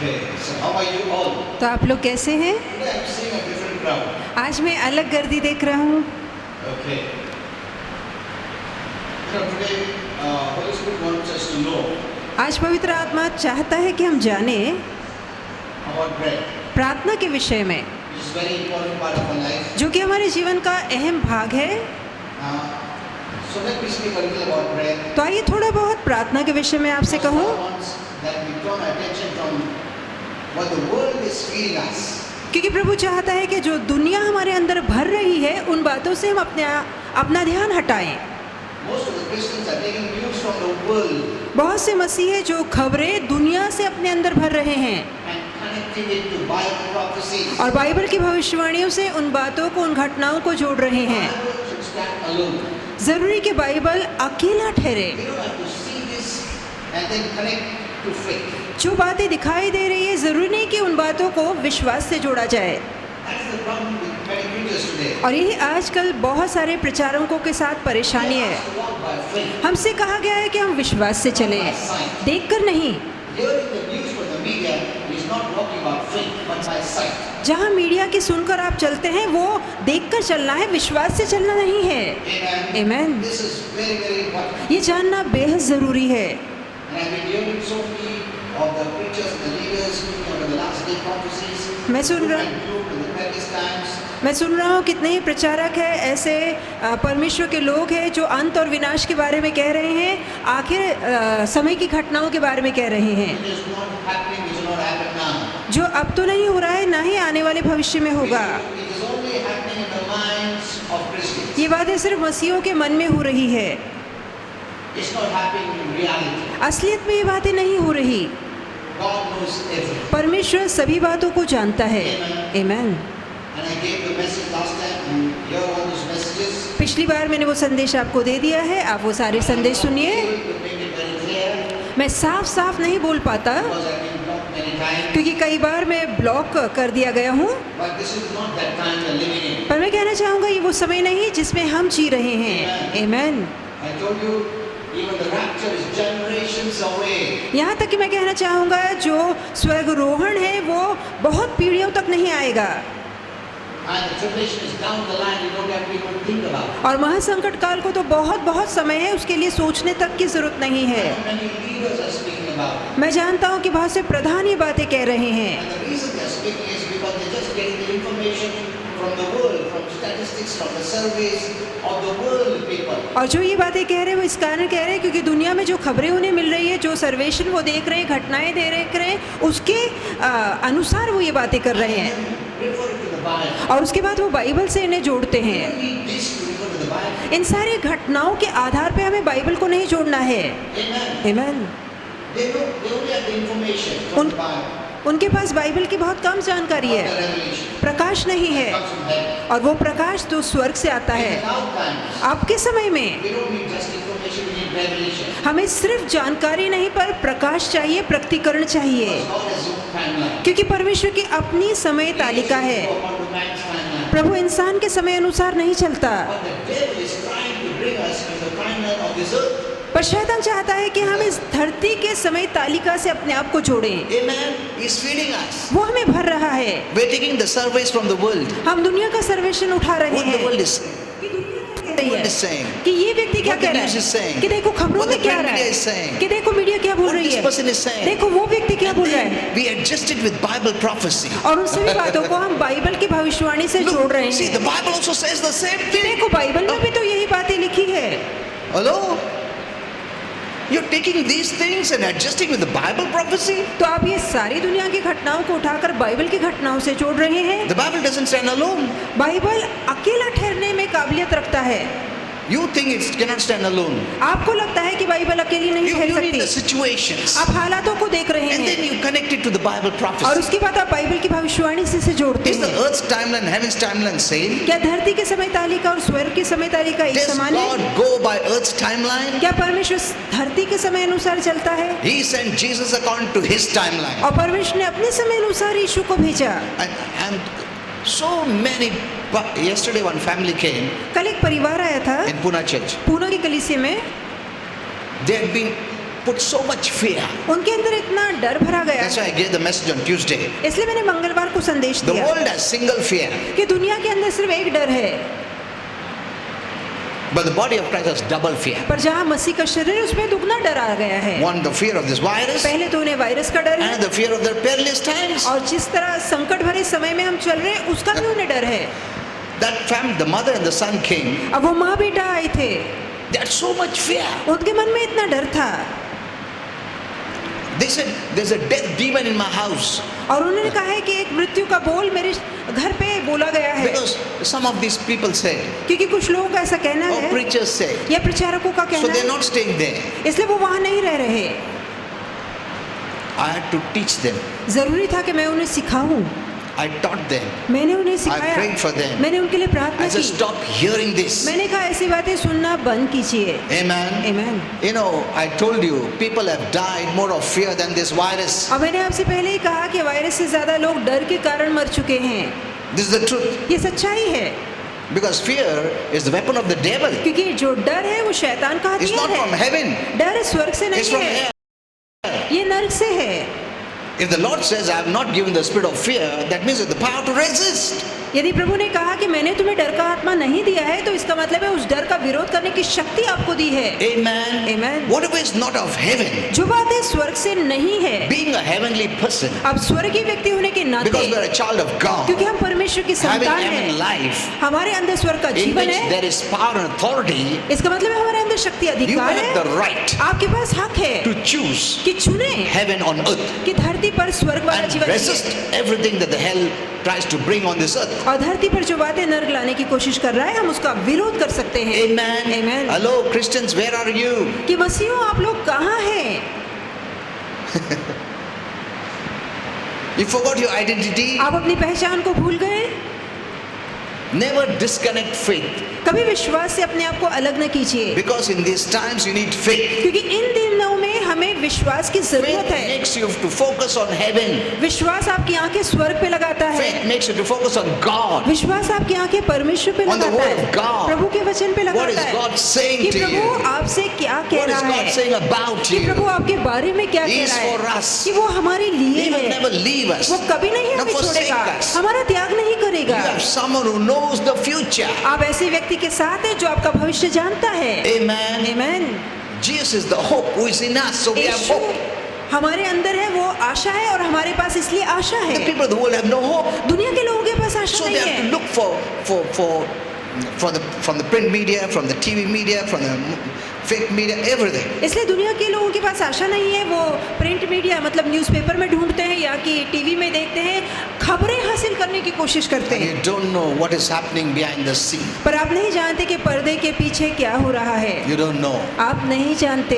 Okay, so how are you all? तो आप लोग कैसे हैं? Today I'm seeing a different crowd. आज मैं अलग गर्दी देख रहा हूँ। Okay. Today, Holy Spirit wants us to know आज पवित्र आत्मा चाहता है कि हम जाने about bread, प्रार्थना के विषय में, which is very important part of our life. जो कि हमारे जीवन का अहम भाग है। So let me speak a little about bread. तो आइए थोड़ा बहुत प्रार्थना के विषय में आपसे कहूँ, God wants that we turn our attention from what the world is feeding us. क्योंकि प्रभु चाहता है कि जो दुनिया हमारे अंदर भर रही है उन बातों से हम अपना ध्यान हटाएं। Most of the Christians are taking news from the world बहुत से मसीह हैं जो खबरें दुनिया से अपने अंदर भर रहे हैं and connecting it to Bible prophecies. और बाइबल की भविष्यवाणियों से उन बातों को, उन घटनाओं को जोड़ रहे हैं। Bible should stand alone. जरूरी कि बाइबल अकेला ठहरे। We don't have to see this and then connect to faith. जो बातें दिखाई दे रही है जरूरी नहीं कि उन बातों को विश्वास से जोड़ा जाए। That's the problem with many preachers today. और यही आजकल बहुत सारे प्रचारकों के साथ परेशानी They are है। asked to walk by faith. हमसे कहा गया है कि हम विश्वास से चलें, देखकर नहीं। Hearing the news from the media is not walking by faith but by sight. जहाँ मीडिया की सुनकर आप चलते हैं वो देखकर चलना है, विश्वास से चलना नहीं है। Amen. Amen. This is very, very important. ये जानना बेहद ज़रूरी है। And I've been hearing so many of the preachers and the leaders speaking about the last day prophecies. मैं सुन रहा- doom and gloom in the perilous times. मैं सुन रहा हूँ कितने ही प्रचारक हैं ऐसे परमेश्वर के लोग हैं जो अंत और विनाश के बारे में कह रहे हैं, आखिर समय की घटनाओं के बारे में कह रहे हैं, It is not happening, it is not happening now. जो अब तो नहीं हो रहा है, ना ही आने वाले भविष्य में होगा। It is only happening in the minds of Christians. ये बातें सिर्फ मसीहों के मन में हो रही है, It's not happening in reality. असलियत में ये बातें नहीं हो रही। God knows everything. परमेश्वर सभी बातों को जानता है। Amen. And I gave the message last time, and here are all those messages. पिछली बार मैंने वो संदेश आपको दे दिया है, आप वो सारे संदेश सुनिए। able to make it very clear मैं साफ साफ नहीं बोल पाता because I've been blocked many times. क्योंकि कई बार मैं ब्लॉक कर दिया गया हूँ, But this is not that time we're living in. पर मैं कहना चाहूँगा ये वो समय नहीं जिसमें हम जी रहे हैं। Amen. I told you, even the rapture is generations away. यहाँ तक कि मैं कहना चाहूँगा जो स्वर्गारोहण है वो बहुत पीढ़ियों तक नहीं आएगा And the tribulation is down the line, you don't have to even think about it. और महासंकट काल को तो बहुत बहुत समय है, उसके लिए सोचने तक की जरूरत नहीं है। Many leaders are speaking about it. मैं जानता हूँ कि बहुत से प्रधान ये बातें कह रहे हैं And the reason they're speaking is because they're just getting the information from the world, from statistics, from the surveys of the world people. और जो ये बातें कह रहे हैं वो इस कारण कह रहे हैं क्योंकि दुनिया में जो खबरें उन्हें मिल रही है, जो सर्वेक्षण वो देख रहे हैं, घटनाएं देख रहे हैं, उसके अनुसार वो ये बातें कर रहे हैं Refer to the Bible. और उसके बाद वो बाइबल से इन्हें जोड़ते You हैं। don't need this to refer to the Bible. इन सारी घटनाओं के आधार पे हमें बाइबल को नहीं जोड़ना है। Amen. Amen. They only have the information from the Bible, उनके पास बाइबल की बहुत कम जानकारी the है, revelation. प्रकाश नहीं It है, comes from heaven. और वो प्रकाश तो स्वर्ग से आता In है। our times, आपके समय में we don't need just information, we need revelation. हमें सिर्फ जानकारी नहीं पर प्रकाश चाहिए, प्रकटीकरण चाहिए, Because God has his own timeline. क्योंकि परमेश्वर की अपनी समय तालिका है। He doesn't go according to man's timeline. प्रभु इंसान के समय अनुसार नहीं चलता, But the devil is trying to bring us to the timeline of this earth. पर शैतान चाहता है कि हम इस धरती के समय तालिका से अपने आप को जोड़ें। Amen. He's feeding us. वो हमें भर रहा है। We're taking the surveys from the world. हम दुनिया का सर्वेक्षण उठा रहे What the हैं world is saying. कि What is saying. कि ये व्यक्ति क्या What the कह रहा news is है, saying. कि देखो खबरों What में the क्या print रहा media is है, saying. कि देखो मीडिया क्या बोल What रही this है, person is saying. देखो वो व्यक्ति क्या बोल रहा है, Then we adjust it with Bible prophecy. और उन सभी बातों को हम बाइबल की भविष्यवाणी से जोड़ रहे Look, see, the हैं। Bible also says the same कि thing. देखो बाइबल में भी तो यही बातें लिखी है। Hello? You're taking these things and adjusting with the Bible prophecy? तो आप ये सारी दुनिया की घटनाओं को उठाकर बाइबल की घटनाओं से जोड़ रहे हैं। The Bible doesn't stand alone. Bible अकेला ठहरने में काबिलियत रखता है। You think it cannot stand alone. आपको लगता है कि बाइबल अकेली नहीं You ठहर need the सकती, situations. आप हालातों को देख रहे And then हैं you connect it to the Bible और prophecy. उसके बाद आप बाइबल की भविष्यवाणी से इसे जोड़ते Is the हैं। earth's timeline, heaven's timeline same? क्या धरती के समय तालिका और स्वर्ग की समय तालिका एक Does समान God है? go by earth's timeline? क्या परमेश्वर धरती के समय अनुसार चलता है? He sent Jesus according to his timeline. और परमेश्वर ने अपने समय अनुसार यीशु को भेजा। And so many, yesterday one family came कल एक परिवार आया था in Pune church. पूना की कलीसिया में। They had been put so much fear. उनके अंदर इतना डर भरा गया That's why I gave the message on Tuesday. इसलिए मैंने मंगलवार को संदेश The दिया world has single fear, कि दुनिया के अंदर सिर्फ एक डर है, but the body of Christ has double fear. पर जहाँ मसीह का शरीर है, उसमें दुगना डर आ गया है। One, the fear of this virus, पहले तो उन्हें वायरस का डर है, and the fear of the perilous times. और जिस तरह संकट भरे समय में हम चल रहे हैं उसका भी उन्हें डर है। That family, the mother and the son came. अब वो माँ बेटा आए थे, They had so much fear. उनके मन में इतना डर था, They said, "There's a death demon in my house." और उन्होंने कहा है कि एक मृत्यु का बोल मेरे घर पे बोला गया है, Because some of these people said, क्योंकि कुछ लोगों का ऐसा कहना or है preachers said, या प्रचारकों का so कहना they're है, not staying there. इसलिए वो वहाँ नहीं रह रहे। I had to teach them. जरूरी था कि मैं उन्हें सिखाऊं, I taught them. मैंने उन्हें I सिखाया, prayed for them. मैंने उनके लिए प्रार्थना I said, की, stop hearing this. मैंने कहा ऐसी बातें सुनना बंद कीजिए। Amen. आमीन। You know, I told you, people have died more of fear than this virus. और मैंने आपसे पहले ही कहा कि वायरस से ज्यादा लोग डर के कारण मर चुके हैं, This is the truth. ये सच्चाई है, Because fear is the weapon of the devil. क्योंकि जो डर है वो शैतान का It's not हथियार from है। heaven. डर स्वर्ग से It's नहीं from है, hell. ये नर्क से है। If the Lord says, I have not given the spirit of fear, that means the power to resist. यदि प्रभु ने कहा कि मैंने तुम्हें डर का आत्मा नहीं दिया है, तो इसका मतलब है उस डर का विरोध करने की शक्ति आपको दी है। Amen. Amen. Whatever is not of heaven, जो बातें स्वर्ग से नहीं है, being a heavenly person, अब स्वर्गीय व्यक्ति होने के नाते, because we are a child of God, क्योंकि हम परमेश्वर की having संतान heaven हैं, life, हमारे अंदर स्वर्ग का in जीवन which है, there is power and authority, इसका मतलब है हमारे अंदर शक्ति you अधिकार have the है, right आपके पास हक है to choose कि चुने heaven on earth कि धरती पर स्वर्ग वाला and जीवन resist जिए, everything that the hell tries to bring on this earth. और धरती पर जो बातें नर्क लाने की कोशिश कर रहा है, हम उसका विरोध कर सकते हैं। Amen. Amen. Hello, Christians, where are you? कि मसीहों आप लोग कहाँ हैं? You forgot your identity? आप अपनी पहचान को भूल गए? Never disconnect faith. कभी विश्वास से अपने आप को अलग न कीजिए, Because in these times you need faith. क्योंकि इन दिनों में हमें विश्वास की Faith जरूरत है। makes you to focus on heaven. विश्वास आपकी आंखें स्वर्ग पे लगाता है, Faith makes you to focus on God. विश्वास आपकी आंखें परमेश्वर पे On the लगाता word है, of God. प्रभु के वचन पे What लगाता is है God saying कि to प्रभु you? आपसे क्या कह What is रहा God है, saying about कि प्रभु you? आपके बारे में क्या He कह is रहा for है, us. कि वो हमारे लिए He will है, never leave us. वो कभी नहीं Never हमें forsake छोड़ेगा, us. हमारा त्याग नहीं You करेगा। have someone who knows the future. आप ऐसे व्यक्ति के साथ हैं जो आपका भविष्य जानता है। Amen. आमीन। Jesus is the hope who is in us, so we have Yeshu hope. हमारे अंदर है, वो आशा है, और हमारे पास इसलिए आशा The है। people of the world have no hope, दुनिया के लोगों के पास आशा so they नहीं have to है, look from the print media, from the TV media, from the fake media, everything. इसलिए दुनिया के लोगों के पास आशा नहीं है, वो प्रिंट मीडिया मतलब न्यूज़पेपर में ढूंढते हैं या कि टीवी में देखते हैं, खबरें हासिल करने की कोशिश करते And हैं, you don't know what is happening behind the scene. पर आप नहीं जानते कि पर्दे के पीछे क्या हो रहा है, You don't know. आप नहीं जानते।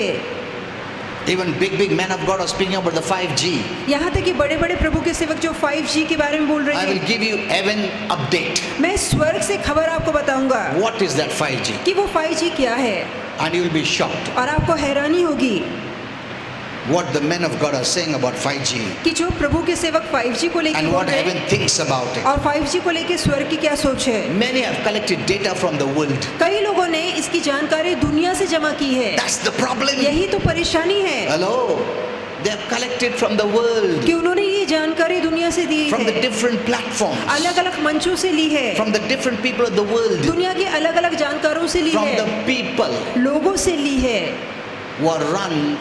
Even big men of God are speaking about the 5G. यहाँ तक कि बड़े बड़े प्रभु के सेवक जो 5G के बारे में बोल रहे I will हैं, give you heaven update. मैं स्वर्ग से खबर आपको बताऊंगा What is that 5G? कि वो 5G क्या है, And you will be shocked और आपको हैरानी होगी what the men of God are saying about 5G कि जो प्रभु के सेवक 5G को लेकर and बोल what रहे heaven हैं, thinks about it. और 5G को लेकर स्वर्ग की क्या सोच है। Many have collected data from the world. कई लोगों ने इसकी जानकारी दुनिया से जमा की है, That's the problem. यही तो परेशानी है Hello. They have collected from the world, कि उन्होंने ये जानकारी दुनिया से दी from the है, different platforms, अलग अलग मंचों से ली है, from the different people of the world, दुनिया के अलग अलग जानकारों से ली from है, the people लोगों से ली है, who are run.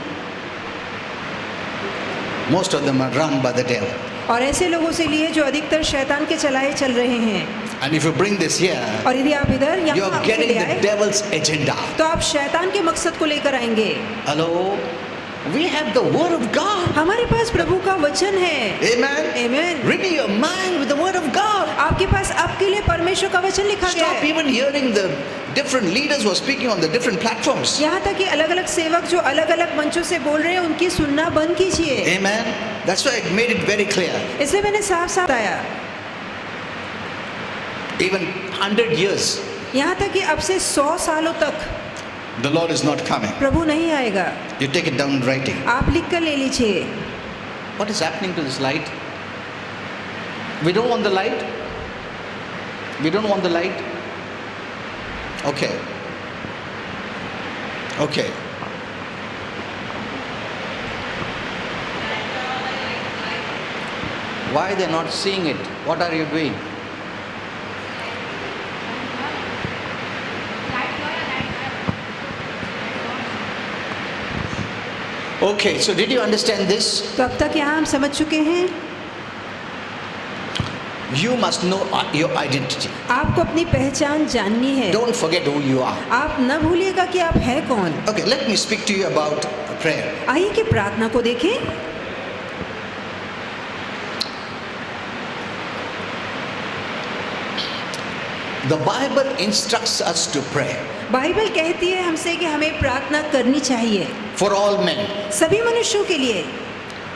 Most of them are run by the devil. और ऐसे लोगों से ली है जो अधिकतर शैतान के चलाए चल रहे हैं। And if you bring this here, और यदि आप इधर you यहाँ are आपसे getting ले the आए, devil's agenda. तो आप शैतान के मकसद को लेकर आएंगे। Hello. We have the word of God. हमारे पास प्रभु का वचन है। Amen. Amen. Renew your mind with the word of God. आपके पास आपके लिए परमेश्वर का वचन लिखा गया Stop है। even hearing the different leaders who are speaking on the different platforms. यहाँ तक कि अलग अलग सेवक जो अलग अलग मंचों से बोल रहे हैं, उनकी सुनना बंद कीजिए। Amen. That's why I made it very clear. इसलिए मैंने साफ साफ बताया, Even 100 years, यहाँ तक कि अब से 100 सालों तक the Lord is not coming. प्रभु नहीं आएगा। You take it down in writing. आप लिख कर ले लीजिए। What is happening to this light? We don't want the light. We don't want the light. Okay. Okay. Why they are not seeing it? What are you doing? Okay, so did you understand this? तो अब तक यहाँ हम समझ चुके हैं, You must know your identity. आपको अपनी पहचान जाननी है। Don't forget who you are. आप न भूलिएगा कि आप हैं कौन। Okay, let me speak to you about prayer. आइए कि प्रार्थना को देखें। The Bible instructs us to pray Bible कहती है हमसे कि हमें प्रार्थना करनी चाहिए for all men, सभी मनुष्यों के लिए,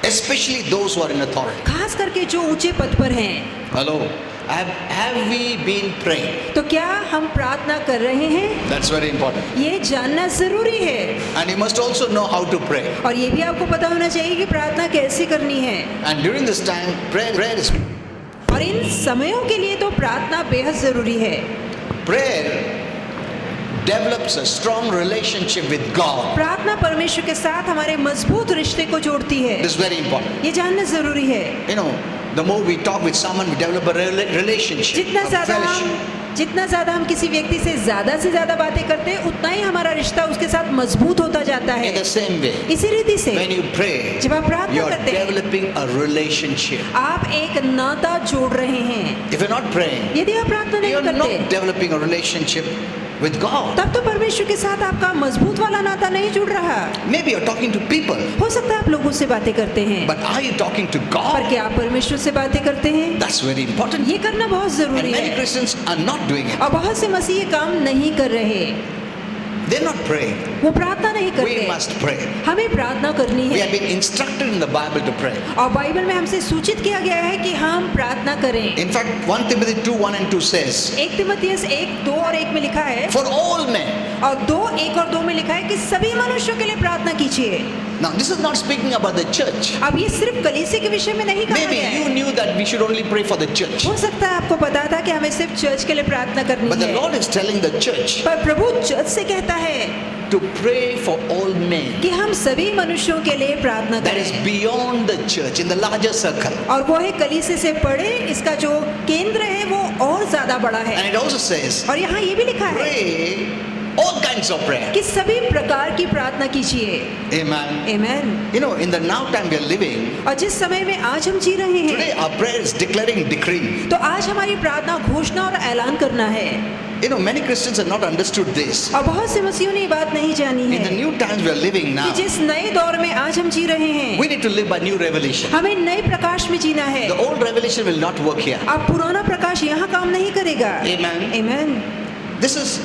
especially those who are in authority. खास करके जो ऊंचे पद पर हैं। Hello, have we been praying? तो क्या हम प्रार्थना कर रहे हैं? That's very important. ये जानना जरूरी है। And you must also know how to pray. और ये भी आपको पता होना चाहिए कि प्रार्थना कैसे करनी है। And during this time, prayer is और इन समयों के लिए तो प्रार्थना बेहद जरूरी है। prayer develops a strong relationship with God. प्रार्थना परमेश्वर के साथ हमारे मजबूत रिश्ते को जोड़ती है। This is very important. ये जानना जरूरी है। You know, the more we talk with someone, we develop a relationship, जितना a ज्यादा fellowship. हम किसी व्यक्ति से ज्यादा बातें करते हैं, उतना ही हमारा रिश्ता उसके साथ मजबूत होता जाता है। In the same way, इसी रीति से when you pray, जब आप प्रार्थना you are करते हैं, developing a relationship. आप एक नाता जोड़ रहे हैं। If you're not praying, यदि आप प्रार्थना नहीं you're करते, not developing a relationship with God. तब तो परमेश्वर के साथ आपका मजबूत वाला नाता नहीं जुड़ रहा। Maybe you're talking to people, हो सकता है आप लोगों से बातें करते हैं, but are you talking to पर God? क्या आप परमेश्वर से बातें करते हैं? That's very important. ये करना बहुत And जरूरी many है। Christians are not doing it. और बहुत से मसीह ये काम नहीं कर रहे, They're not praying. वो प्रार्थना नहीं We करते। must pray. हमें प्रार्थना करनी We है have been instructed in the Bible to pray. और बाइबल में हमसे सूचित किया गया है कि हम प्रार्थना करें। In fact, 1 Timothy 2:1-2 says, 1 तिमुथियुस 1:2 में लिखा है, for all men. और 2:1 में लिखा है कि सभी मनुष्यों के लिए प्रार्थना कीजिए। Now, this is not speaking about the church. अब ये सिर्फ कलीसिया के विषय में नहीं कहा Maybe गया you है। knew that we should only pray for the church. हो सकता है आपको पता था कि हमें सिर्फ चर्च के लिए प्रार्थना करनी But the है, Lord is telling the church पर प्रभु चर्च से कहता है to pray for all men. कि हम सभी मनुष्यों के लिए प्रार्थना That is करें। beyond the church, in the larger circle. और वो है कलीसिया से पढ़े, इसका जो केंद्र है वो और ज्यादा बड़ा And है। it also says, और यहाँ ये भी लिखा है pray all kinds of prayer. कि सभी प्रकार की प्रार्थना कीजिए। Amen. Amen. You know, in the now time we are living, और जिस समय में आज हम जी रहे हैं, today our prayer is declaring, decreeing. तो आज हमारी प्रार्थना घोषणा और ऐलान करना है। You know, many Christians have not understood this. और बहुत से मसीहों ने ये बात नहीं जानी In the है new times we are living now, कि जिस नए दौर में आज हम जी रहे हैं, we need to live by new revelation. हमें नए प्रकाश में जीना है। The old revelation will not work here. अब पुराना प्रकाश यहाँ काम नहीं करेगा। Amen. Amen. This is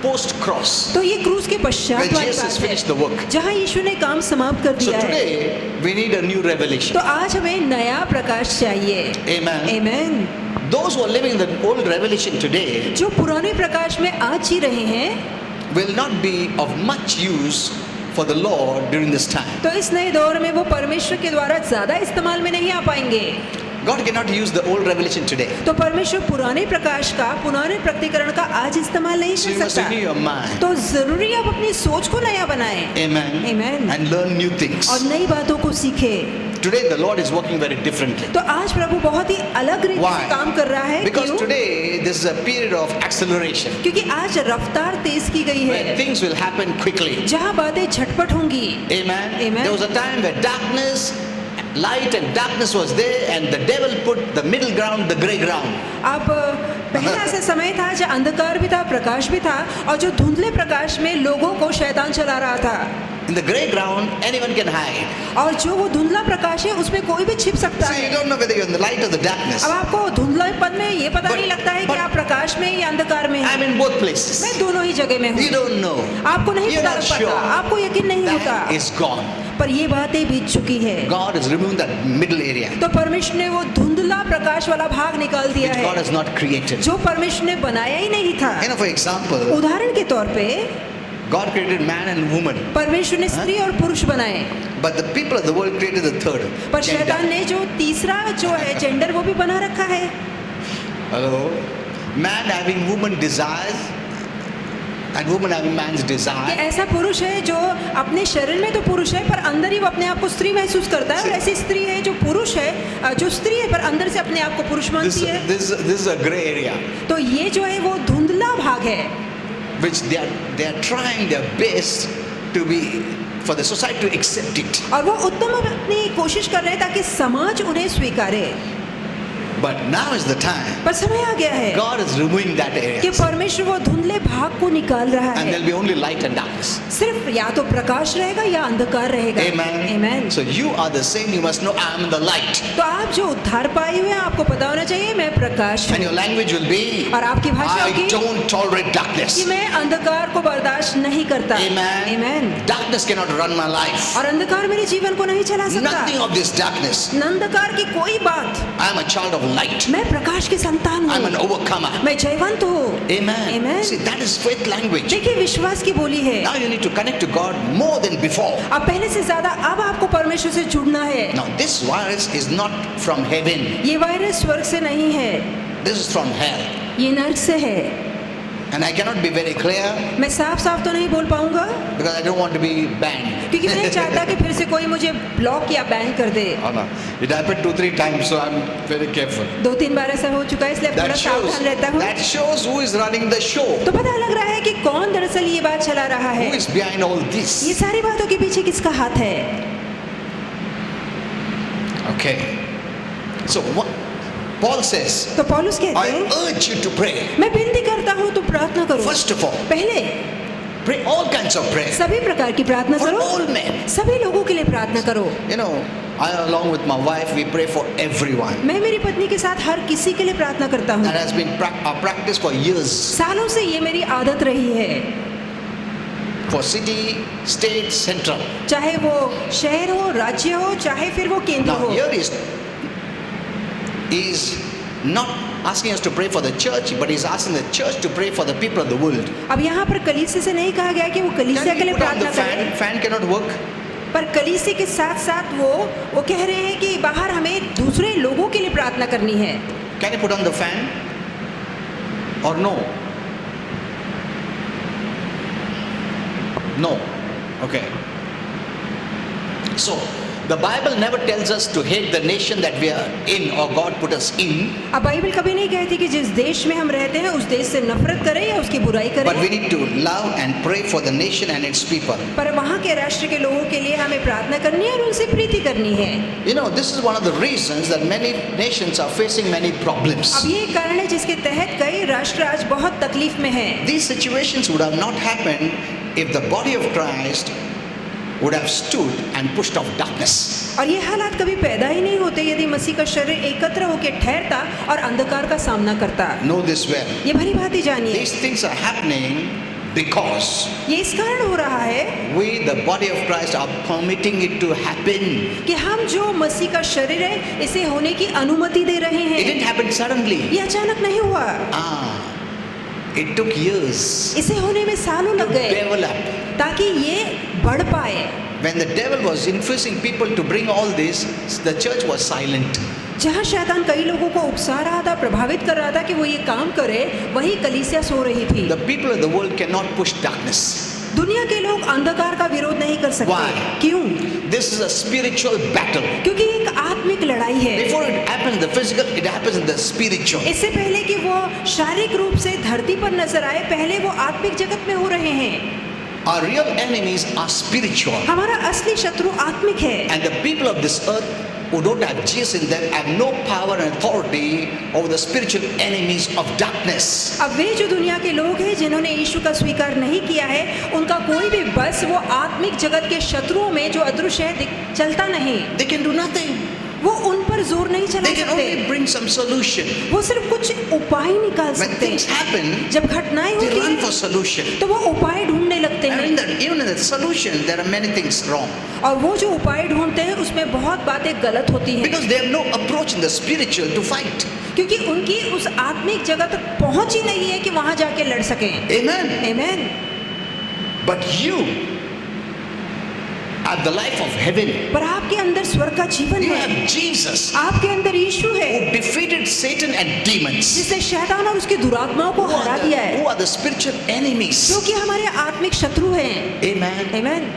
post-cross, तो ये क्रूस के पश्चात where वाली Jesus बात finished the है, work. जहाँ यीशु ने काम समाप्त कर So दिया है। today we need a new revelation. तो आज हमें नया प्रकाश चाहिए। Amen. Amen. Those who are living in the old revelation today जो पुराने प्रकाश में आज जी रहे हैं, will not be of much use for the Lord during this time. तो इस नए दौर में वो परमेश्वर के द्वारा ज्यादा इस्तेमाल में नहीं आ पाएंगे। God cannot use the old revelation today. तो परमेश्वर पुराने प्रकाश का, पुराने प्रकटीकरण का आज इस्तेमाल नहीं So you कर must सकता। renew your mind. तो जरूरी आप अपनी सोच को नया बनाएं। Amen. Amen. And learn new things. और नई बातों को सीखे। Today the Lord is working very differently. तो आज प्रभु बहुत ही अलग रीति Why? से काम कर रहा है। Because क्यों? today this is a period of acceleration क्योंकि आज रफ्तार तेज की गई where है, things will happen quickly. जहाँ बातें झटपट होंगी। Amen. Amen. There was a time where light and darkness was there, and the devil put the middle ground, the grey ground. अब पहला ऐसा समय था जब अंधकार भी था, प्रकाश भी था, और जो धुंधले प्रकाश में लोगों को शैतान चला रहा था। In the grey ground, anyone can hide. और जो वो धुंधला प्रकाश है उसमें कोई भी छिप सकता So you है। don't know whether you're in the light or the darkness. अब आपको धुंधलापन में ये पता But- नहीं लगता है कि but- आप प्रकाश में या अंधकार में I'm हैं। in both places. मैं दोनों ही जगह में You हूँ। don't know. आपको नहीं You're पता not लग sure. पाता, आपको यकीन नहीं होता, That is gone. पर ये बातें बीत चुकी है। God has removed that middle area तो परमेश्वर ने वो धुंधला प्रकाश वाला भाग निकाल दिया which God है, has not created. जो परमेश्वर ने बनाया ही नहीं था। You know, for example, उदाहरण के तौर पे God created man and woman, परमेश्वर ने स्त्री और पुरुष बनाए, but the people of the world created the third पर gender. शैतान ने जो तीसरा जो है जेंडर वो भी बना रखा है। Hello, man having woman desires, and woman having man's कि desire. ऐसा पुरुष है जो अपने शरीर में तो पुरुष है पर अंदर ही वो अपने आप को स्त्री महसूस करता है, और ऐसी स्त्री है जो पुरुष है, जो स्त्री है पर अंदर से अपने आप को पुरुष This, मानती है। this is a gray area, तो ये जो है वो धुंधला भाग है, which they are trying their best to be, for the society to accept it. और वो उत्तम अपनी कोशिश कर रहे हैं ताकि समाज उन्हें स्वीकारे। But now is the time. पर समय आ गया है God is removing that कि area, परमेश्वर वो धुंधले भाग को निकाल रहा and है। there'll be only light and darkness. सिर्फ या तो प्रकाश रहेगा या अंधकार रहेगा। Amen. Amen। So you are the same. You must know I am the light, तो आप जो उद्धार पाए हुए हैं आपको पता होना चाहिए मैं प्रकाश and हूँ, your language will be, और आपकी भाषा I होगी don't tolerate darkness. कि मैं अंधकार को बर्दाश्त नहीं करता। Amen. Amen। Darkness cannot run my life. और अंधकार मेरे जीवन को नहीं चला सकता। Nothing of this darkness. अंधकार की कोई बात। I am a child of light. मैं प्रकाश की संतान I am an हूँ, overcomer. मैं जयवंत हूँ। Amen. Amen। See, that is faith language. देखिए विश्वास की बोली है। Now you need to connect to God more than before. अब पहले से ज्यादा अब आपको परमेश्वर से जुड़ना है। Now this virus is not from heaven. ये वायरस स्वर्ग से नहीं है, This is from hell. ये नर्क से है। And I cannot be very clear मैं साफ साफ तो नहीं बोल पाऊंगा because I don't want to be banned. क्योंकि मैं नहीं चाहता कि फिर से कोई मुझे ब्लॉक या बैन कर दे। Oh, no. It happened 2-3 times, so I'm very careful. 2-3 बार ऐसा हो चुका है इसलिए थोड़ा सावधान रहता हूँ। That shows who is running the show. तो पता लग रहा है कि कौन दरअसल ये बात चला रहा है। Who is behind all ये this? सारी बातों के पीछे किसका हाथ है? Okay. So what Paul says, तो पौलुस कहते I हैं urge you to pray. मैं विनती करता हूँ तो प्रार्थना करो। First of all, पहले pray all kinds of prayer सभी प्रकार की प्रार्थना for करो, all men. सभी लोगों के लिए प्रार्थना करो। You know, I along with my wife, we pray for everyone. मैं मेरी पत्नी के साथ हर किसी के लिए प्रार्थना करता हूँ। That has been our practice for years. सालों से ये मेरी आदत रही है, For city, state, central. चाहे वो शहर हो, राज्य हो, चाहे फिर वो केंद्र Now हो। here is not asking us to pray for the church, but he's asking the church to pray for the people of the world. अब यहाँ पर कलीसिया से नहीं कहा गया कि वो कलीसिया Can के we लिए put on the प्रार्थना करें, fan? Fan cannot work. पर कलीसिया के साथ साथ वो कह रहे हैं कि बाहर हमें दूसरे लोगों के लिए प्रार्थना करनी है। Can you put on the fan? Or no? No. Okay. So, the Bible never tells us to hate the nation that we are in or God put us in. अब बाइबल कभी नहीं कहती कि जिस देश में हम रहते हैं उस देश से नफरत करें या उसकी बुराई But we करें, need to love and pray for the nation and its people. पर वहाँ के राष्ट्र के लोगों के लिए हमें प्रार्थना करनी है और उनसे प्रीति करनी है। You know, this is one of the reasons that many nations are facing many problems. अब ये एक कारण है जिसके तहत कई राष्ट्र आज बहुत तकलीफ में हैं। These situations would have not happened if the body of Christ would have stood and pushed off darkness. और ये हालात कभी पैदा ही नहीं होते यदि मसीह का शरीर एकत्र होकर ठहरता और अंधकार का सामना करता। Know this well. ये भली बात ही जानिए, These things are happening because ये इस कारण हो रहा है we, the body of Christ, are permitting it to happen. कि हम जो मसीह का शरीर है इसे होने की अनुमति दे रहे It didn't हैं। happen suddenly. ये अचानक नहीं हुआ, It took years इसे होने में सालों to लग गए develop. ताकि ये बढ़ पाए। When the devil was influencing people to bring all this, the church was silent. जहाँ शैतान कई लोगों को उकसा रहा था, प्रभावित कर रहा था कि वो ये काम करे, वही कलीसिया सो रही थी। The people of the world cannot push darkness. दुनिया के लोग अंधकार का विरोध नहीं कर सकते। Why? क्यों? This is a spiritual battle. क्योंकि एक आत्मिक लड़ाई है। Before it happens in the physical, it happens in the spiritual. इससे पहले कि वो शारीरिक रूप से धरती पर नजर आए, पहले वो आत्मिक जगत में हो रहे हैं। Our real enemies are spiritual. हमारा असली शत्रु आत्मिक है। And the people of this earth who don't have Jesus in them have no power and authority over the spiritual enemies of darkness. अब वे जो दुनिया के लोग हैं जिन्होंने यीशु का स्वीकार नहीं किया है, उनका कोई भी बस वो आत्मिक जगत के शत्रुओं में जो अदृश्य है चलता नहीं। They can do nothing. वो उन पर जोर नहीं चला They can only सकते, bring some solution. वो सिर्फ कुछ उपाय निकाल When सकते things हैं। happen, जब घटनाएं they होती run for हैं solution. तो वो उपाय ढूंढने लगते And हैं, even in the solution, there are many things wrong. और वो जो उपाय ढूंढते हैं उसमें बहुत बातें गलत होती हैं, Because they have no approach in the spiritual to fight. क्योंकि उनकी उस आत्मिक जगत तक पहुंच ही नहीं है कि वहां जाके लड़ सकें। Amen. आमीन। But you, have the life of heaven. पर आपके अंदर स्वर्ग का जीवन You है। have Jesus आपके अंदर यीशु है who defeated Satan and demons. जिसने शैतान और उसकी दुरात्माओं को हरा दिया है, Who are the spiritual enemies. जो कि हमारे आत्मिक शत्रु हैं। Amen. आमीन।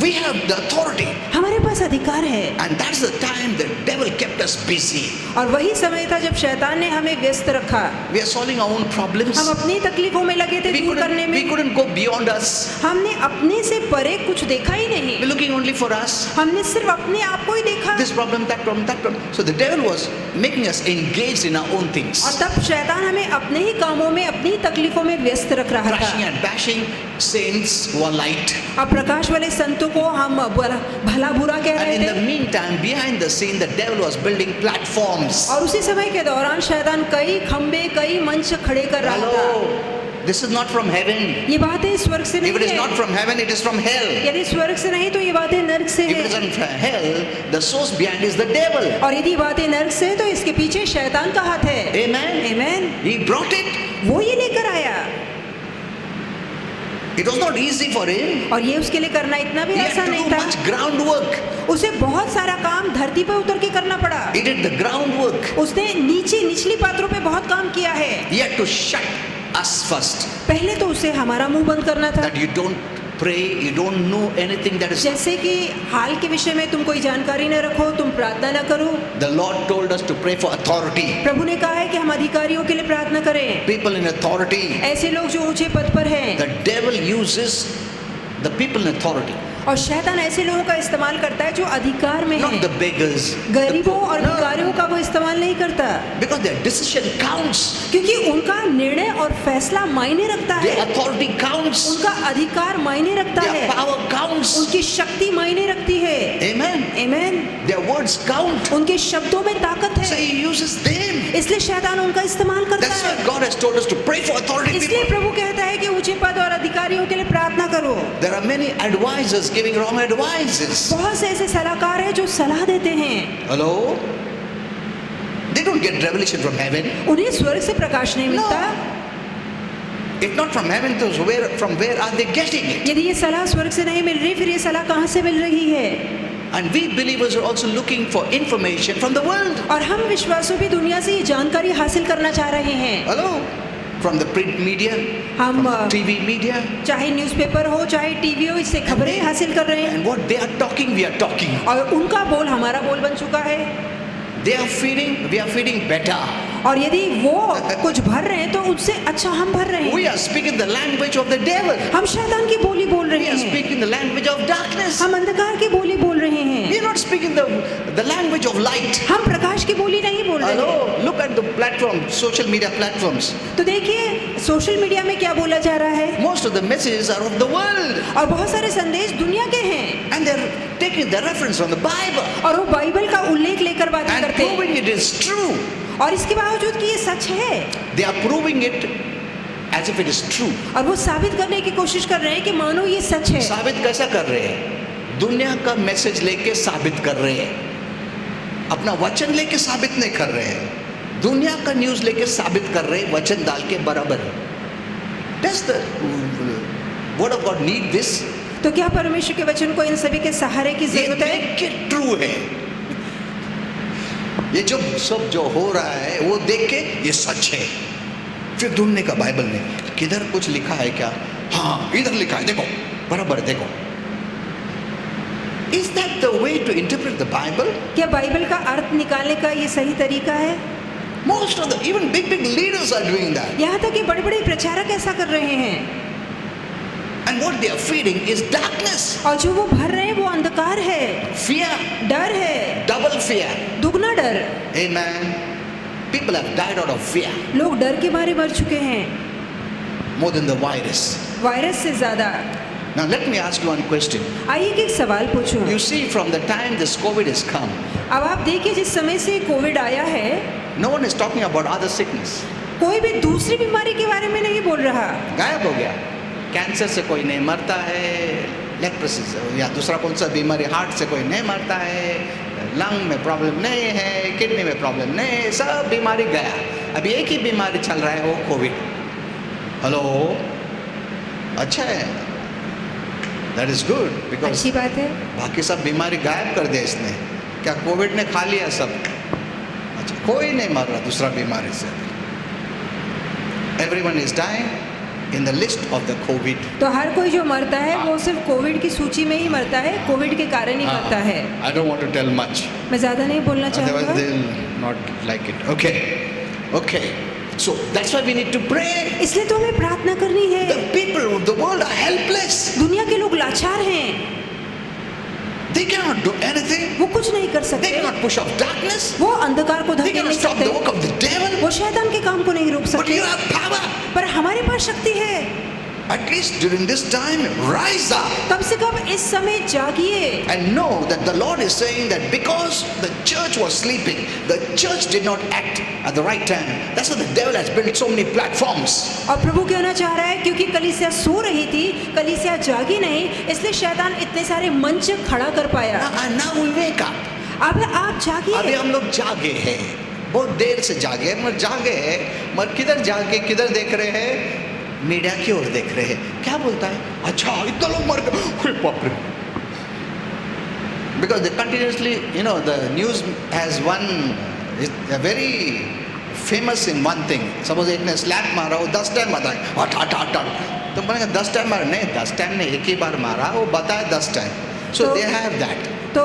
We have the authority. हमारे पास अधिकार है। And that's the time the devil kept us busy. और वही समय था जब शैतान ने हमें व्यस्त रखा। We are solving our own problems. हम अपनी तकलीफों में लगे थे दूर करने We में। couldn't go beyond us. हमने अपने से परे कुछ देखा ही नहीं। We're looking only for us. हमने सिर्फ अपने आप को ही देखा। This problem, that problem, that problem. So the devil was making us engaged in our own things. और तब शैतान हमें अपने ही कामों में, अपनी तकलीफों में व्यस्त रख रहा Crashing था। and bashing saints who are light. अब प्रकाश वाले संतों को हम भला बुरा कह And रहे in the थे। meantime, behind the scene, the devil was building platforms. और उसी समय के दौरान शैतान कई खंबे, कई मंच खड़े कर रहा था। Hello. This is not from heaven. ये बातें स्वर्ग से If नहीं it is not है। from heaven, it is from hell. यदि स्वर्ग से नहीं तो ये बातें नर्क से If it is है। from hell, the source behind is the devil. और यदि बातें नर्क से है तो इसके पीछे शैतान का हाथ है। Amen. आमीन। He brought it. वो ये लेकर आया It was not easy for him. और ये उसके लिए करना इतना भी He had आसान to नहीं do था। much groundwork. उसे बहुत सारा काम धरती पर उतर के करना पड़ा। He did the groundwork. उसने निचली पात्रों पे बहुत काम किया है। He had to shut us first. पहले तो उसे हमारा मुंह बंद करना था। That you don't pray, you don't know anything that is. जैसे कि हाल के विषय में तुम कोई जानकारी न रखो, तुम प्रार्थना न करो। The Lord told us to pray for authority. प्रभु ने कहा है कि हम अधिकारियों के लिए प्रार्थना करें। People in authority. ऐसे लोग जो ऊंचे पद पर हैं। The devil uses the people in authority. और शैतान ऐसे लोगों का इस्तेमाल करता है जो अधिकार में Not हैं। the beggars. गरीबों और No. भिखारियों का वो इस्तेमाल नहीं करता, Because their decision counts. क्योंकि उनका निर्णय और फैसला मायने रखता Their है। authority counts. उनका अधिकार मायने रखता Their है। power counts. उनकी शक्ति मायने रखती है। Amen. आमीन। Their words count. उनके शब्दों में ताकत So है, he uses them. इसलिए शैतान उनका इस्तेमाल करता That's है। why God has told us to pray for authority इसलिए people. प्रभु कहता है कि ऊंचे पद और अधिकारियों के लिए प्रार्थना करो। There are many advisors giving wrong advices. बहुत से ऐसे सलाहकार हैं जो सलाह देते हैं। Hello? They don't get revelation from heaven. उन्हें स्वर्ग से प्रकाश नहीं मिलता। If not from heaven, then from where are they getting it? यदि ये सलाह स्वर्ग से नहीं मिल रही, फिर ये सलाह कहाँ से मिल रही है? And we believers are also looking for information from the world. और हम विश्वासों भी दुनिया से ये जानकारी हासिल करना चाह रहे हैं। Hello? From the print media, हम TV media. चाहे न्यूज़पेपर हो, चाहे टीवी हो, इससे खबरें हासिल कर रहे हैं। And what they are talking, we are talking. और उनका बोल हमारा बोल बन चुका है। They are feeding, we are feeding better. और यदि वो कुछ भर रहे हैं तो उससे अच्छा हम भर रहे We हैं। are speaking the language of the devil. हम शैतान की बोली बोल We रहे are हैं। speaking the language of darkness. हम अंधकार की बोली बोल रहे We हैं। are not speaking the language of light. हम प्रकाश की बोली नहीं बोल रहे हैं। Hello? Look at the platform, social media platforms. तो देखिए सोशल मीडिया में क्या बोला जा रहा है। Most of the messages are of the world. और बहुत सारे संदेश दुनिया के हैं And they're taking the reference from the Bible. और वो बाइबल का उल्लेख लेकर बातें And करते हैं। proving it is true. और इसके बावजूद कि ये सच है, They are proving it as if it is true. और वो साबित करने की कोशिश कर रहे हैं कि मानो ये सच है। साबित कैसा कर रहे हैं? दुनिया का मैसेज लेके साबित कर रहे हैं। अपना वचन लेके साबित नहीं कर रहे हैं। दुनिया का न्यूज़ लेके साबित कर रहे हैं, वचन डाल के बराबर। Does the word of God need this? तो क्या परमेश्वर के वचन को इन सभी के सहारे की ये जरूरत है? देख के ट्रू है। ये जो सब जो हो रहा है वो देख के ये सच है। फिर ढूंढने का बाइबल में किधर कुछ लिखा है क्या? हाँ, इधर लिखा है, देखो बराबर देखो। Is that the way to interpret the Bible? क्या बाइबल का अर्थ निकालने का ये सही तरीका है? Most of the even big leaders are doing that. यहाँ तक कि बड़े बड़े प्रचारक ऐसा कर रहे हैं। And what they are feeding is darkness, और जो वो भर रहे हैं वो अंधकार है, fear, डर है, double fear. दुगना डर। Amen. People have died out of fear लोग डर के मारे मर चुके हैं, more than the virus. Virus से ज्यादा। Now let me ask you one question. आइए कि एक सवाल पूछूं। You see, from the time this COVID has come, अब आप देखिए जिस समय से कोविड आया है, no one is talking about other sickness. कोई भी दूसरी बीमारी के बारे में नहीं बोल रहा। गायब हो गया। कैंसर से कोई नहीं मरता है, लेप्रोसी से या दूसरा कौन सा बीमारी, हार्ट से कोई नहीं मरता है, लंग में प्रॉब्लम नहीं है, किडनी में प्रॉब्लम नहीं है, सब बीमारी गया। अब एक ही बीमारी चल रहा है, वो कोविड। हेलो, अच्छा है। दैट इज गुड बिकॉज अच्छी बात है। बाकी सब बीमारी गायब कर दिया इसने। क्या कोविड ने खा लिया सब? अच्छा, कोई नहीं मर रहा दूसरा बीमारी से। Everyone is dying in the list of the COVID. तो हर कोई जो मरता है वो सिर्फ कोविड की सूची में ही मरता है, कोविड के कारण ही मरता है। I don't want to tell much, मैं ज़्यादा नहीं बोलना otherwise चाहूँगा, they'll not like it. Okay, so that's why we need to pray. इसलिए तो हमें प्रार्थना करनी है। The people of the world are helpless. दुनिया के लोग लाचार हैं, They cannot do anything. वो कुछ नहीं कर They सकते, cannot push off darkness. वो अंधकार को They धकेल cannot नहीं stop the सकते, work of the devil. वो शैतान के काम को नहीं रोक But सकते, you have power. पर हमारे पास शक्ति है। At least during this time, rise up कम से कम इस समय जागिए and know that the Lord is saying that because the church was sleeping, the church did not act at the right time. That's why the devil has built so many platforms. और प्रभु कहना चाह रहा है क्योंकि कलीसिया सो रही थी, कलीसिया जागी नहीं, इसलिए शैतान इतने सारे मंच खड़ा कर पाया। And now we wake up. अब आप अभी जागिए। हम लोग जागे हैं, बहुत देर से जागे हैं, मगर जागे हैं, मगर किधर जागे, किधर देख रहे हैं? मीडिया की ओर देख रहे हैं। क्या बोलता है? अच्छा इतना लोग मर गए, ओए बाप रे। Because they continuously, you know, the news has one, is very famous in one thing. Suppose एक ने स्लैप मारा, वो 10 टाइम बताए, हट हट हट हट। तो मैंने कहा 10 टाइम मारा, नहीं 10 टाइम नहीं, एक ही बार मारा, वो बताए 10 टाइम। So तो- they have that. तो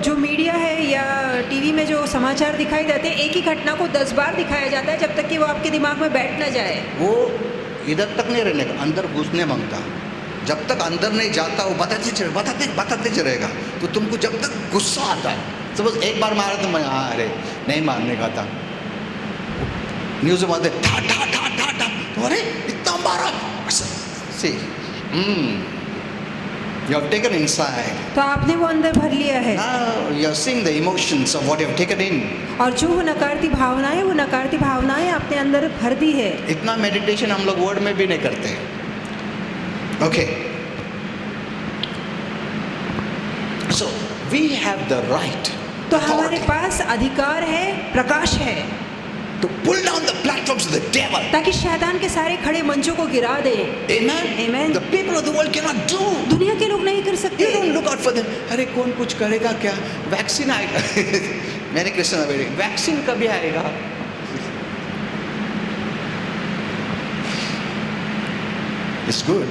जो मीडिया है या टीवी में जो समाचार दिखाई देते हैं, एक ही घटना को 10 बार दिखाया जाता है जब तक कि वो आपके दिमाग में बैठ ना जाए। वो इधर तक नहीं रहने का, अंदर घुसने मांगता। जब तक अंदर नहीं जाता वो बताते चलेगा। तो तुमको जब तक गुस्सा आता है, सपोज एक बार मारा तो मैं अरे नहीं मारने का था, न्यूज़ में बोलते ठा ठा ठा ठा ठा, तो अरे इतना मारा। सी you have taken inside. तो आपने वो अंदर भर लिया है, Now you are seeing the emotions of what you have taken in. और जो वो नकारती भावनाएं, वो नकारती भावनाएं आपने अंदर भर दी है। इतना मेडिटेशन हम लोग वर्ड में भी नहीं करते। Okay, so we have the right तो हमारे पास अधिकार है, प्रकाश है, to pull down the platforms of the devil. ताकि शैतान के सारे खड़े मंचों को गिरा दे। Amen. Amen. The people of the world cannot do. दुनिया के लोग नहीं कर सकते। You don't look out for them. अरे कौन कुछ करेगा क्या? वैक्सीन आएगा। मैंने क्रिश्चियन अवेरी, वैक्सीन कभी आएगा? It's good.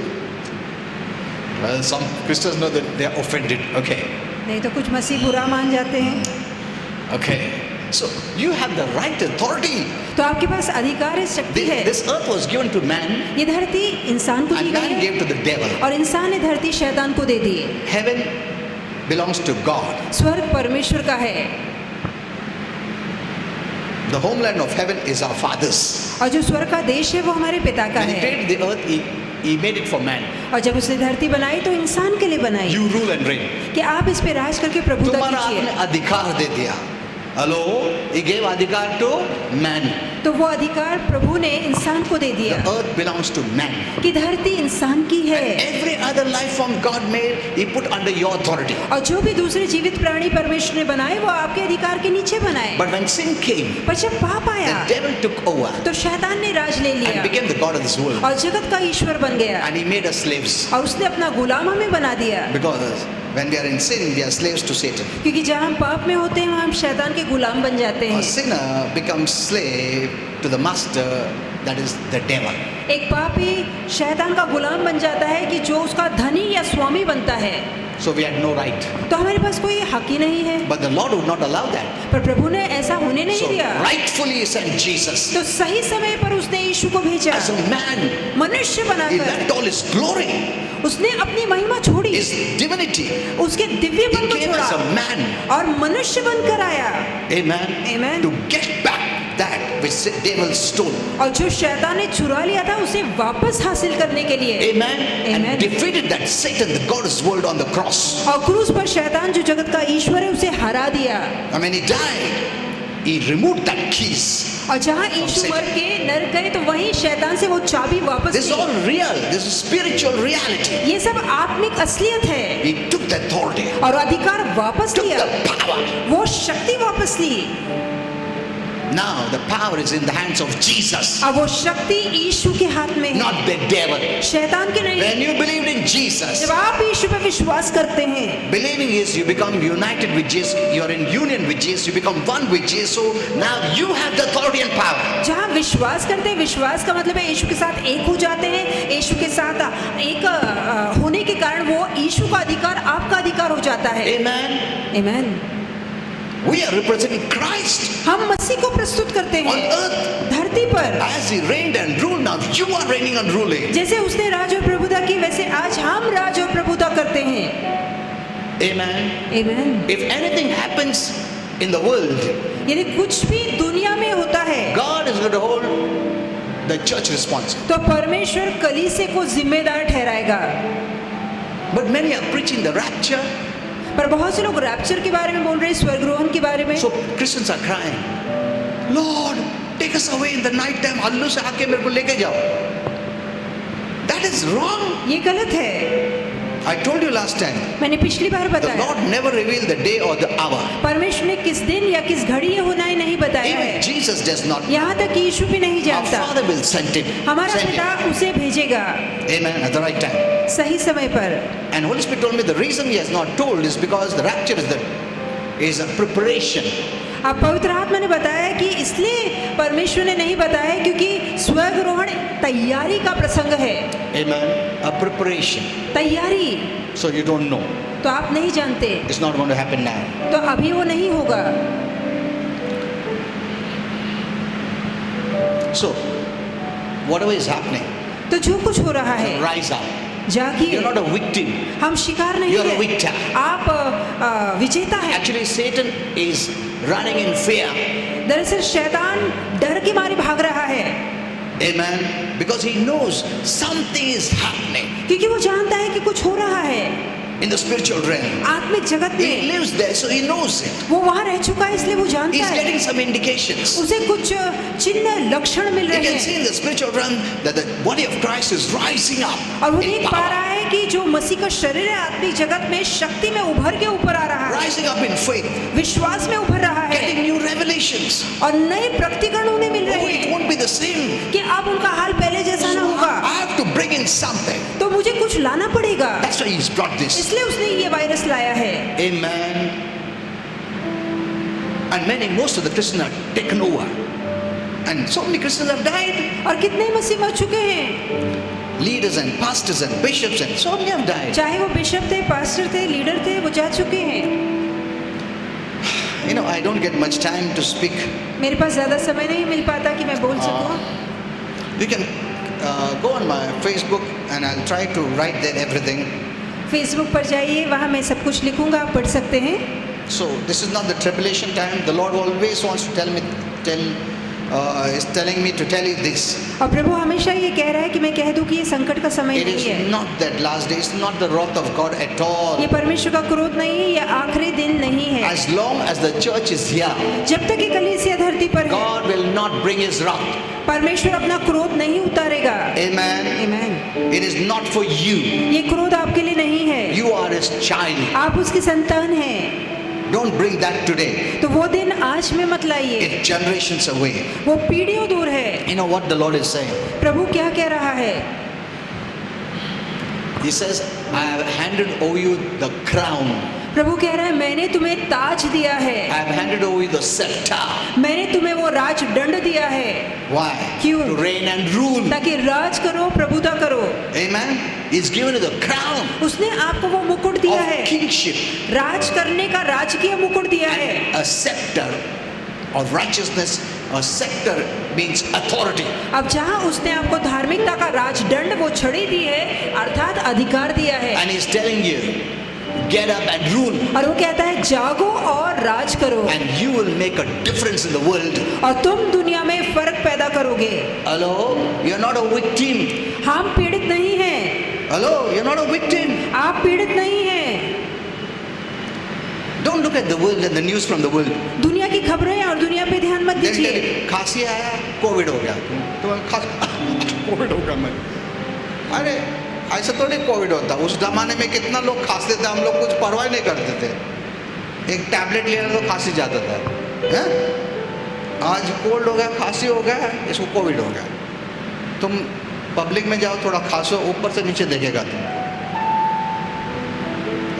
Well, some Christians know that they are offended. Okay. नहीं तो कुछ मसीह बुरा मान जाते हैं। Okay. So you have the right authority. तो आपके पास अधिकार है, शक्ति है। This earth was given to man ये धरती इंसान को दी and गई man है gave to the devil. और इंसान ने धरती शैतान को दे दी। Heaven belongs to God. स्वर्ग परमेश्वर का है The homeland of heaven is our father's. और जो स्वर्ग का देश है वो हमारे पिता का When he है। created the earth, he made it for man. और जब उसने धरती बनाई तो इंसान के लिए बनाई You rule and reign. कि आप इस पे राज करके प्रभुता तुम्हारा आपने कीजिए। अधिकार दे दिया। हेलो, he gave अधिकार to man. तो वो अधिकार प्रभु ने इंसान को दे The दिया earth belongs to man. कि धरती इंसान की है Every other life form God made, he put under your authority. और जो भी दूसरे जीवित प्राणी परमेश्वर ने बनाए वो आपके अधिकार के नीचे बनाए। But when sin came, पर जब पाप the आया devil took over तो शैतान ने राज ले and लिया became the god of this world. और जगत का ईश्वर बन गया And he made us slaves. और उसने अपना गुलाम हमें बना दिया। Because when we are in sin, we are slaves to Satan. क्योंकि जहाँ हम पाप में होते हैं वहाँ हम शैतान के गुलाम बन जाते A हैं। sinner becomes slave to the master, that is the devil. एक पापी शैतान का गुलाम बन जाता है कि जो उसका धनी या स्वामी बनता है। So we had no right. तो हमारे पास कोई हक ही नहीं है, But the Lord would not allow that. पर प्रभु ने ऐसा होने नहीं So दिया। rightfully he sent Jesus तो सही समय पर उसने यीशु को भेजा, as a man. मनुष्य He बनाकर left all his glory, उसने अपनी महिमा छोड़ी, his divinity. उसके दिव्य He बन को came as a छोड़ा man. और मनुष्य बनकर आया। Amen. Amen. To get back that which the devil stole. और जो शैतान ने चुरा लिया था उसे वापस हासिल करने के लिए। Amen. Amen. And defeated that Satan, the God of this world, on the cross. और क्रूस पर शैतान जो जगत का ईश्वर है उसे हरा दिया। And when he died, he removed that keys. और जहाँ यीशु मर के नरक गए तो वहीं शैतान से वो चाबी वापस This is all Lee. real. This is spiritual reality. ये सब आत्मिक असलियत है He took the authority, और अधिकार वापस took लिया, the power. वो शक्ति वापस ली। Now the power is in the hands of Jesus, अब वो शक्ति यीशु के हाथ में है, not the devil. शैतान के नहीं। When you believed in Jesus. जब आप यीशु पे विश्वास करते हैं, Believing is you become united with Jesus, you're in union with Jesus, you become one with Jesus. So now you have the authority and power. जहाँ विश्वास करते हैं, विश्वास का मतलब है यीशु के साथ एक हो जाते हैं, यीशु के साथ एक होने के कारण वो यीशु का अधिकार आपका अधिकार हो जाता है। Amen. आमीन। We are representing Christ हम मसीह को प्रस्तुत करते on हैं earth. धरती पर। As he reigned and ruled, now you are reigning and ruling. जैसे उसने राज और प्रभुता की, वैसे आज हम राज और प्रभुता करते हैं। Amen. आमीन। If anything happens in the world, यदि कुछ भी दुनिया में होता है, God is going to hold the church responsible. तो परमेश्वर कलीसिया को जिम्मेदार ठहराएगा। But many are preaching the rapture. पर बहुत से लोग रैप्चर के बारे में बोल रहे हैं, स्वर्गरोहण के बारे में। So Christians are crying, Lord, take us away in the night time. हल्लू से आके मेरे को लेके जाओ. That is wrong. ये गलत है। I told you last time. मैंने पिछली बार The बताया, Lord never revealed the day or the hour. परमेश्वर ने किस दिन या किस घड़ी ये होना ही नहीं बताया Even है। Jesus does not. यहाँ तक कि यीशु भी नहीं Our जानता। Father will send him. हमारा Send पिता him. उसे भेजेगा Amen. At the right time. सही समय पर। And Holy Spirit told me the reason he has not told is because the rapture is a preparation. अब पवित्र आत्मा ने बताया कि इसलिए परमेश्वर ने नहीं बताया क्योंकि स्वर्गरोहण तैयारी का प्रसंग है। Amen. A preparation. तैयारी, So you don't know. तो आप नहीं जानते, It's not going to happen now. तो अभी वो नहीं होगा। So whatever is happening, तो जो कुछ हो रहा है, rise up. जागिए। You're not a victim. हम शिकार नहीं You're a हैं, victor. आप विजेता हैं। Actually, Satan is running in fear. दरअसल शैतान डर के मारे भाग रहा है, Amen. Because he knows something is happening क्योंकि वो जानता है कि कुछ हो रहा है in the spiritual realm. आत्मिक जगत He में। lives there, so he knows it. वो वहाँ रह चुका है, इसलिए वो जानता He's है। getting some indications. उसे कुछ चिन्ह लक्षण मिल He रहे can see हैं in the spiritual realm that the body of Christ is rising up और वो in देख पा power, रहा है कि जो मसीह का शरीर है आत्मिक जगत में शक्ति में उभर के ऊपर आ रहा है, rising up in faith, विश्वास में उभर रहा है getting new revelations. और नए प्रकटीकरण उन्हें मिल Oh, रहे it हैं won't be the same. कि अब उनका हाल पहले जैसा ना So होगा, I have to bring in something. तो मुझे कुछ लाना पड़ेगा। That's why he's brought this. इसलिए उसने ये वायरस लाया है। Amen. And most of the Christians are taken over. And so many Christians have died. और कितने मसीह मर चुके हैं, Leaders and pastors and bishops and so many have died. चाहे वो बिशप थे, पास्टर थे, लीडर थे, वो जा चुके हैं। You know, I don't get much time to speak. मेरे पास ज़्यादा समय नहीं मिल पाता कि मैं बोल सकूं। You can go on my Facebook and I'll try to write there everything. Facebook पर जाइए, वहाँ मैं सब कुछ लिखूंगा, आप पढ़ सकते हैं। So this is not the tribulation time. The Lord always wants to is telling me to tell you this. और प्रभु हमेशा ये कह रहा है कि मैं कह दूं कि ये संकट का समय It नहीं is है, not that last day. It's not the wrath of God at all. ये परमेश्वर का क्रोध नहीं है, ये आखिरी दिन नहीं है। As long as the church is here, जब तक ये कलीसिया धरती पर है, God will not bring His wrath. परमेश्वर अपना क्रोध नहीं उतारेगा। Amen. आमीन। It is not for you. ये क्रोध आपके लिए नहीं है, You are His child. आप उसकी संतान हैं। Don't bring that today. तो वो दिन आज में मत लाइए, It's generations away. वो पीढ़ियों दूर है। You know what the Lord is saying? प्रभु क्या कह रहा है? He says, I have handed over you the crown. प्रभु कह रहा है मैंने तुम्हें ताज दिया है, I have handed over you the scepter. मैंने तुम्हें वो राज दंड दिया है। Why? क्यों? To reign and rule. ताकि राज करो, प्रभुता करो। Amen. He's given you the crown उसने आपको वो मुकुट दिया of है, kingship राज करने का राजकीय मुकुट दिया है। and a scepter of righteousness. A scepter means authority. अब जहाँ उसने आपको धार्मिकता का राजदंड वो छड़ी दी है, अर्थात अधिकार दिया है, And He's telling you, get up and rule. और वो कहता है जागो और राज करो, And you will make a difference in the world. और तुम दुनिया में फर्क पैदा करोगे। Hello? You're not a victim. हम पीड़ित नहीं हैं, Hello? You're not a victim. आप पीड़ित नहीं हैं। Don't look at the world and the news from the world. दुनिया की खबरें और दुनिया पे ध्यान मत They'll tell दीजिए। you, खांसी आया, कोविड हो गया। तो कोविड हो गया मैं। अरे ऐसा थोड़ी कोविड होता। उस जमाने में कितना लोग खांसते थे, हम लोग कुछ परवाह नहीं करते थे। एक टैबलेट लेना तो खांसी जाता था। हैं? आज कोल्ड हो गया, खांसी हो गया, इसको कोविड हो गया। तुम पब्लिक में जाओ, थोड़ा खांसो, ऊपर से नीचे देखेगा तुम।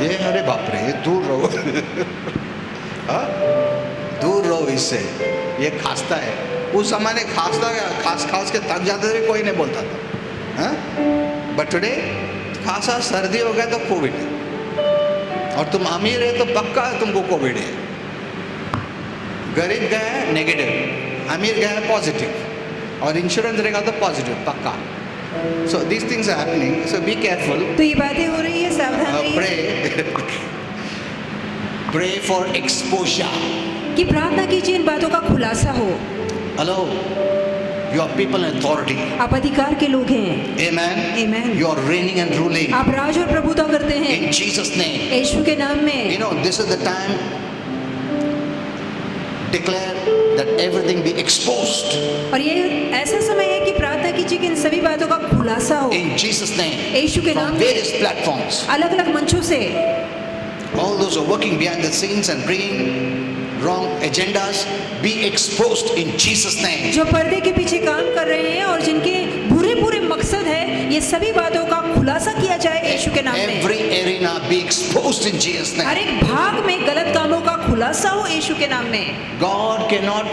ये अरे बाप रे, ये दूर रहो हाँ? दूर रहो इससे, ये खांसता है। उस जमाने खांसता खास के तक जाते थे, कोई नहीं बोलता था। बट टुडे खांसा सर्दी हो गया तो कोविड है, और तुम अमीर है तो पक्का तुमको कोविड है। गरीब गया है नेगेटिव, अमीर गया है पॉजिटिव, और इंश्योरेंस रहेगा तो पॉजिटिव पक्का। So these things are happening, so be careful. तो ये बातें हो रही है, सावधान रहिए। प्रे फॉर एक्सपोजर, कि प्रार्थना कीजिए इन बातों का खुलासा हो। Hello, you are people in authority, आप अधिकार के लोग हैं। Amen, Amen. You are reigning and ruling आप राज और प्रभुता करते हैं इन जीसस नेम। यीशु के नाम में। You know, this is the time, declare that everything be exposed और ये ऐसा समय है कि प्रार्थना कीजिए कि इन सभी बातों का खुलासा हो in Jesus name यीशु के नाम from में। various platforms. अलग अलग मंचों से All those who are working behind the scenes and bringing wrong agendas be exposed in Jesus name. जो पर्दे के पीछे काम कर रहे हैं और जिनके बुरे बुरे मकसद है, ये सभी बातों का खुलासा किया जाए यीशु के नाम में। Every arena be exposed in Jesus her name. एक भाग में गलत कामों का खुलासा हो यीशु के नाम में। God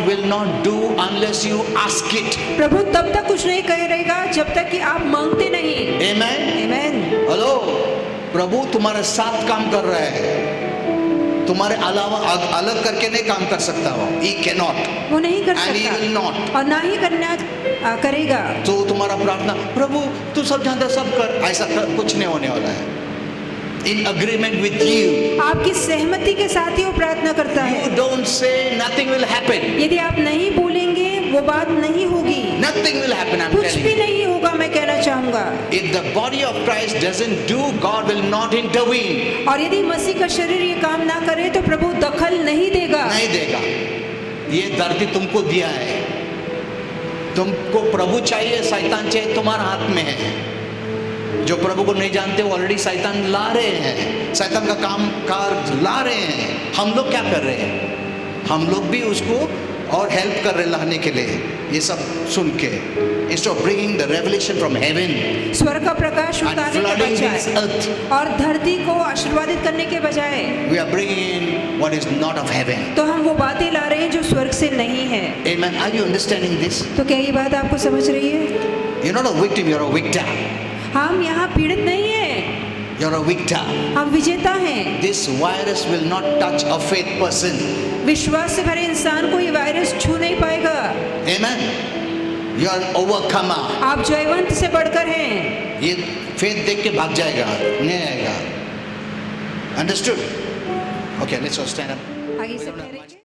will not do unless you ask it. प्रभु तब तक कुछ नहीं करेगा जब तक कि आप मांगते नहीं। Amen. आमीन। हेलो, प्रभु तुम्हारे साथ काम कर रहा है, तुम्हारे अलावा अलग करके नहीं काम कर सकता वो। He cannot वो नहीं कर and he will सकता not. और ना ही करना करेगा। तो तुम्हारा प्रार्थना, प्रभु तू सब जानता सब कर, ऐसा कुछ नहीं होने वाला है। In agreement with you, आपकी सहमति के साथ ही वो प्रार्थना करता है। you don't say nothing will happen. यदि आप नहीं बोलेंगे वो बात नहीं होगी, Nothing will happen. I'm कुछ telling भी you. नहीं होगा। मैं कहना चाहूंगा, If the body of Christ doesn't do, God will not intervene. और यदि मसीह का शरीर ये काम ना करे तो प्रभु दखल नहीं देगा। नहीं देगा। ये धरती तुमको दिया है, तुमको प्रभु चाहिए शैतान चाहिए, तुम्हारा हाथ में है। जो प्रभु को नहीं जानते वो ऑलरेडी शैतान ला रहे हैं, शैतान का काम कार ला रहे हैं। हम लोग क्या कर रहे हैं? हम लोग भी उसको और हेल्प कर रहे हैं लाने के लिए। ये सब सुन के instead of bringing the revelation from heaven स्वर्ग का प्रकाश and उतारने के flooding this बजाय earth, और धरती को आशीर्वादित करने के बजाय we are bringing in what is not of heaven. तो हम वो बातें ला रहे हैं जो स्वर्ग से नहीं है। Amen. Are you understanding this? तो क्या ये बात आपको समझ रही है? You're not a victim, you're a victor. हम यहाँ पीड़ित नहीं है, You're a victor. हम विजेता हैं। This virus will not touch a faith person. विश्वास से भरे इंसान को ये वायरस छू नहीं पाएगा। Amen. You are an overcomer. आप जयवंत से बढ़कर हैं। ये faith देख के भाग जाएगा, नहीं आएगा। Understood? Okay, let's all stand up. आगे से कह रही है।